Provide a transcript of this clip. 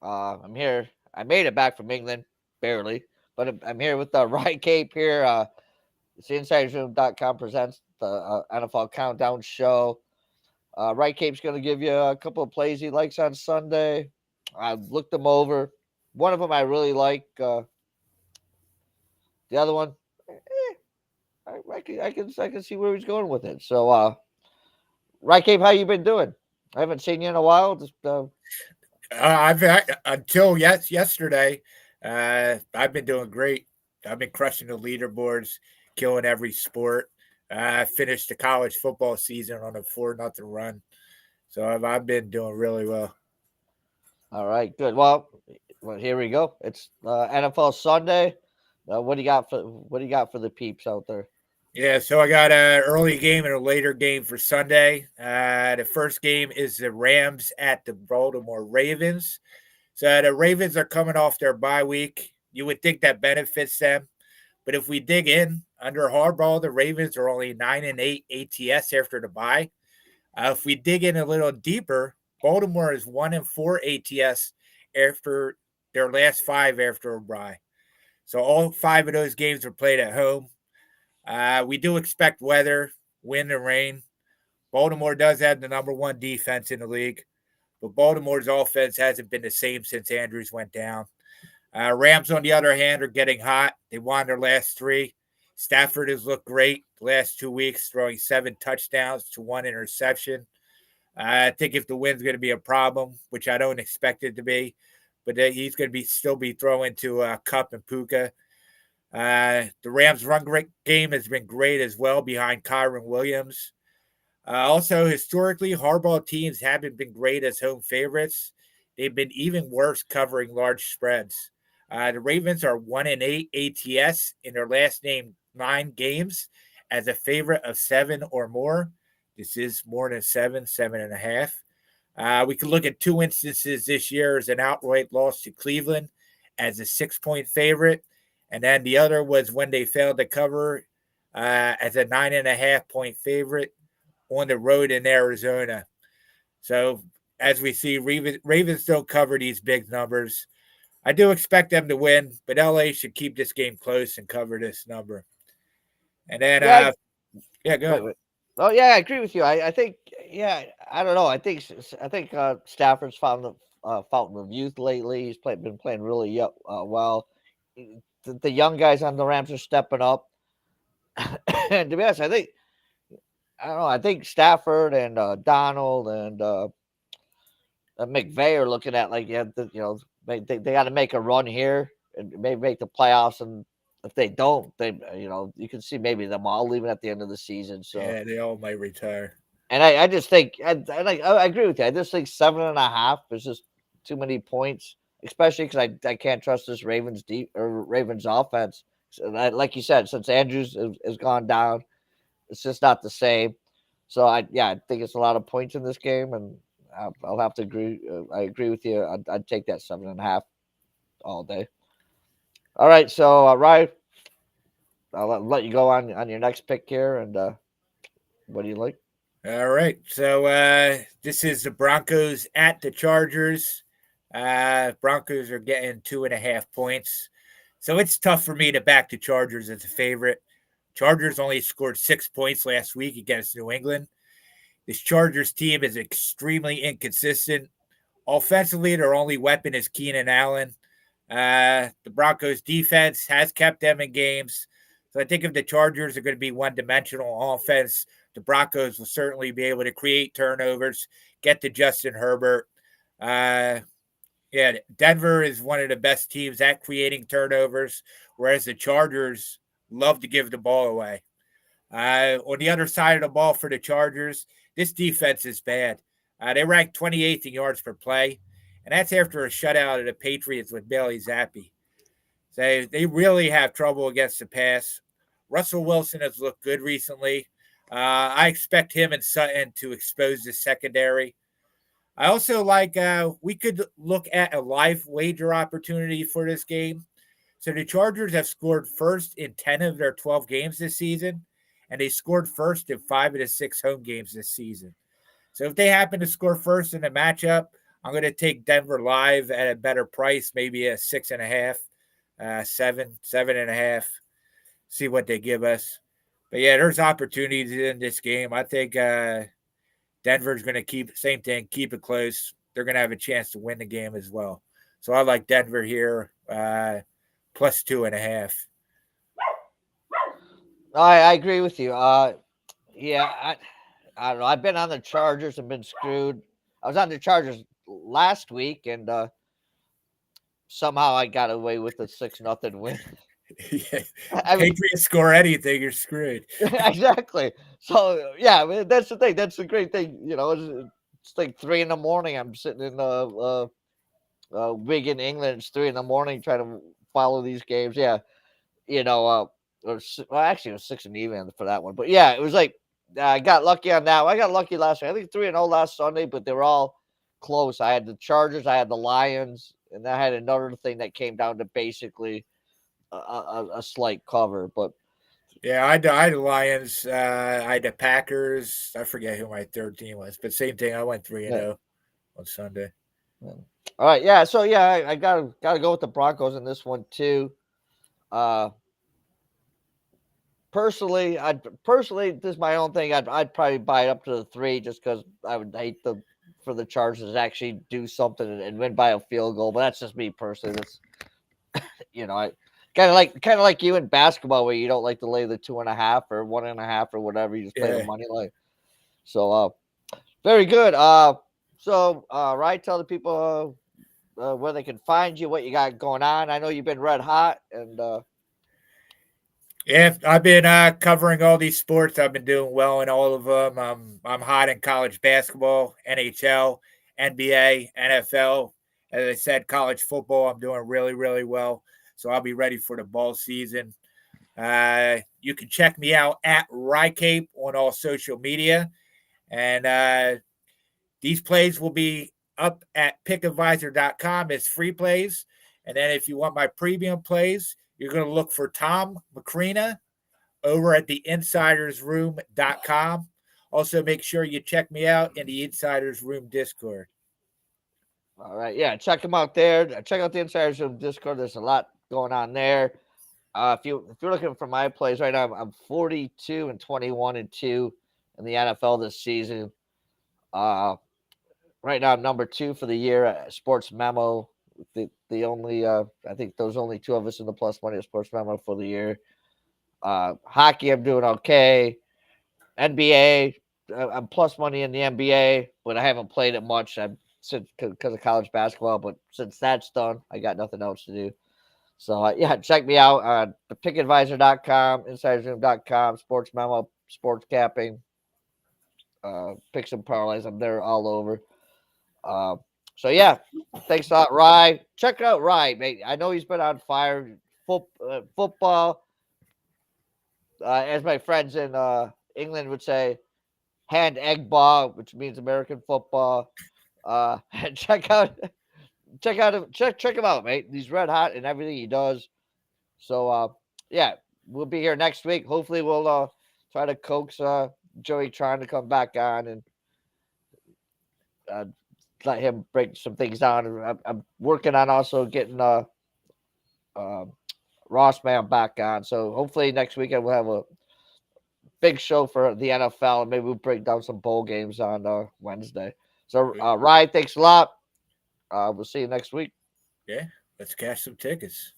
I'm here. I made it back from England, barely, but I'm here with the Wrycape here. It's the InsidersRoom.com presents the NFL Countdown Show. Wrycape's going to give you a couple of plays he likes on Sunday. I looked them over. One of them I really like. The other one, I can see where he's going with it. So, Wrycape, how you been doing? I haven't seen you in a while. Just Until yesterday, I've been doing great. I've been crushing the leaderboards, killing every sport. I finished the college football season on a 4-0 run, so I've been doing really well. All right, good. Well, here we go. It's NFL Sunday. What do you got for the peeps out there? Yeah, so I got an early game and a later game for Sunday. The first game is the Rams at the Baltimore Ravens. So the Ravens are coming off their bye week. You would think that benefits them. But if we dig in, under Harbaugh, the Ravens are only 9-8 ATS after the bye. If we dig in a little deeper, Baltimore is 1-4 ATS after their last five after a bye. So all five of those games were played at home. We do expect weather, wind, and rain. Baltimore does have the number one defense in the league, but Baltimore's offense hasn't been the same since Andrews went down. Rams, on the other hand, are getting hot. They won their last three. Stafford has looked great the last 2 weeks, throwing 7 touchdowns to 1 interception. I think if the wind's going to be a problem, which I don't expect it to be, but he's going to still be throwing to Cup and Puka. The Rams' run game has been great as well behind Kyron Williams. Also, historically, Harbaugh teams haven't been great as home favorites. They've been even worse covering large spreads. The Ravens are 1-8 ATS in their last named 9 games as a favorite of 7 or more. This is more than 7, 7.5. We can look at 2 instances this year as an outright loss to Cleveland as a 6-point favorite. And then the other was when they failed to cover as a 9.5-point favorite on the road in Arizona. So as we see, Ravens don't cover these big numbers. I do expect them to win, but LA should keep this game close and cover this number. And then, Yeah, yeah, go wait, ahead. wait. Oh yeah, I agree with you. I think yeah, I don't know. I think Stafford's found the fountain of youth lately. Been playing really well. The young guys on the Rams are stepping up. And to be honest, I don't know. I think Stafford and Donald and McVay are looking at like they got to make a run here and maybe make the playoffs. And if they don't, you can see maybe them all leaving at the end of the season. So Yeah, they all might retire. and I just think I agree with you. I just think 7.5 is just too many points, especially because I can't trust this Ravens offense. So like you said, since Andrews has gone down, it's just not the same. So I think it's a lot of points in this game, and I'll have to agree. I agree with you. I'd take that 7.5 all day. All right, so Ryan, I'll let you go on your next pick here, and what do you like? All right. So this is the Broncos at the Chargers. Broncos are getting 2.5 points. So it's tough for me to back the Chargers as a favorite. Chargers only scored 6 points last week against New England. This Chargers team is extremely inconsistent. Offensively, their only weapon is Keenan Allen. The Broncos defense has kept them in games. So I think if the Chargers are going to be one-dimensional offense, the Broncos will certainly be able to create turnovers, get to Justin Herbert. Yeah, Denver is one of the best teams at creating turnovers, whereas the Chargers love to give the ball away. On the other side of the ball for the Chargers, this defense is bad. They rank 28th in yards per play, and that's after a shutout of the Patriots with Bailey Zappi. So they really have trouble against the pass. Russell Wilson has looked good recently. I expect him and Sutton to expose the secondary. I also like we could look at a live wager opportunity for this game. So the Chargers have scored first in 10 of their 12 games this season, and they scored first in 5 of the 6 home games this season. So if they happen to score first in the matchup, I'm going to take Denver live at a better price, maybe a 6.5, seven, 7.5. See what they give us. But yeah, there's opportunities in this game. I think Denver's going to keep same thing, keep it close. They're going to have a chance to win the game as well. So I like Denver here, plus 2.5. I agree with you. Yeah, I don't know. I've been on the Chargers and been screwed. I was on the Chargers last week, and somehow I got away with a 6-0 win. Yeah. I mean, Patriots score anything, you're screwed. exactly. So yeah, I mean, that's the thing. That's the great thing. It's like 3 in the morning. I'm sitting in Wigan, England. It's 3 in the morning trying to follow these games. Yeah, you know, well, actually, it was 6 and even for that one. But yeah, it was like I got lucky on that. I got lucky last week. I think 3-0 last Sunday, but they were all close. I had the Chargers, I had the Lions, and I had another thing that came down to basically a slight cover. But Yeah, I had the Lions. I had the Packers. I forget who my third team was, but same thing. I went 3 and yeah. 0 on Sunday. Yeah. All right, yeah. So yeah, I gotta go with the Broncos in this one too. Uh, personally, this is my own thing. I'd probably buy it up to the 3 just because I would hate for the Chargers to actually do something and win by a field goal. But that's just me personally. That's I kind of like you in basketball where you don't like to lay the 2.5 or 1.5 or whatever. You just play the Yeah. money line. So very good. Right, tell the people where they can find you, what you got going on. I know you've been red hot, and Yeah, I've been covering all these sports. I've been doing well in all of them. I'm hot in college basketball, NHL, NBA, NFL. As I said, college football. I'm doing really, really well. So I'll be ready for the ball season. You can check me out at Wrycape on all social media, and these plays will be up at pickadvisor.com as free plays. And then if you want my premium plays, you're going to look for Tom Macrina over at the insidersroom.com. Also, make sure you check me out in the Insiders Room Discord. all right, yeah, check them out there. Check out the Insiders Room Discord. There's a lot going on there. If you're looking for my plays right now, I'm 42 and 21 and 2 in the NFL this season. Right now I'm number 2 for the year at Sports Memo. The only I think there's only 2 of us in the plus money at Sports Memo for the year. Hockey, I'm doing okay. NBA, I'm plus money in the NBA, but I haven't played it much. I'm since because of college basketball. But since that's done, I got nothing else to do. So yeah, check me out on pickadvisor.com, insidersroom.com, Sports Memo, Sports Capping, picks and parlays. I'm there all over. Uh, so yeah, thanks a lot, Rye. Check out Rye, mate. I know he's been on fire. Football, as my friends in England would say, hand egg ball, which means American football. Check out, check him out, mate. He's red hot in everything he does. So yeah, we'll be here next week. Hopefully, we'll try to coax Joey trying to come back on and uh, let him break some things down. I'm working on also getting uh, Ross Man back on. So hopefully next weekend we'll have a big show for the NFL, and maybe we'll break down some bowl games on Wednesday. So Ryan, thanks a lot. We'll see you next week. Yeah, let's cash some tickets.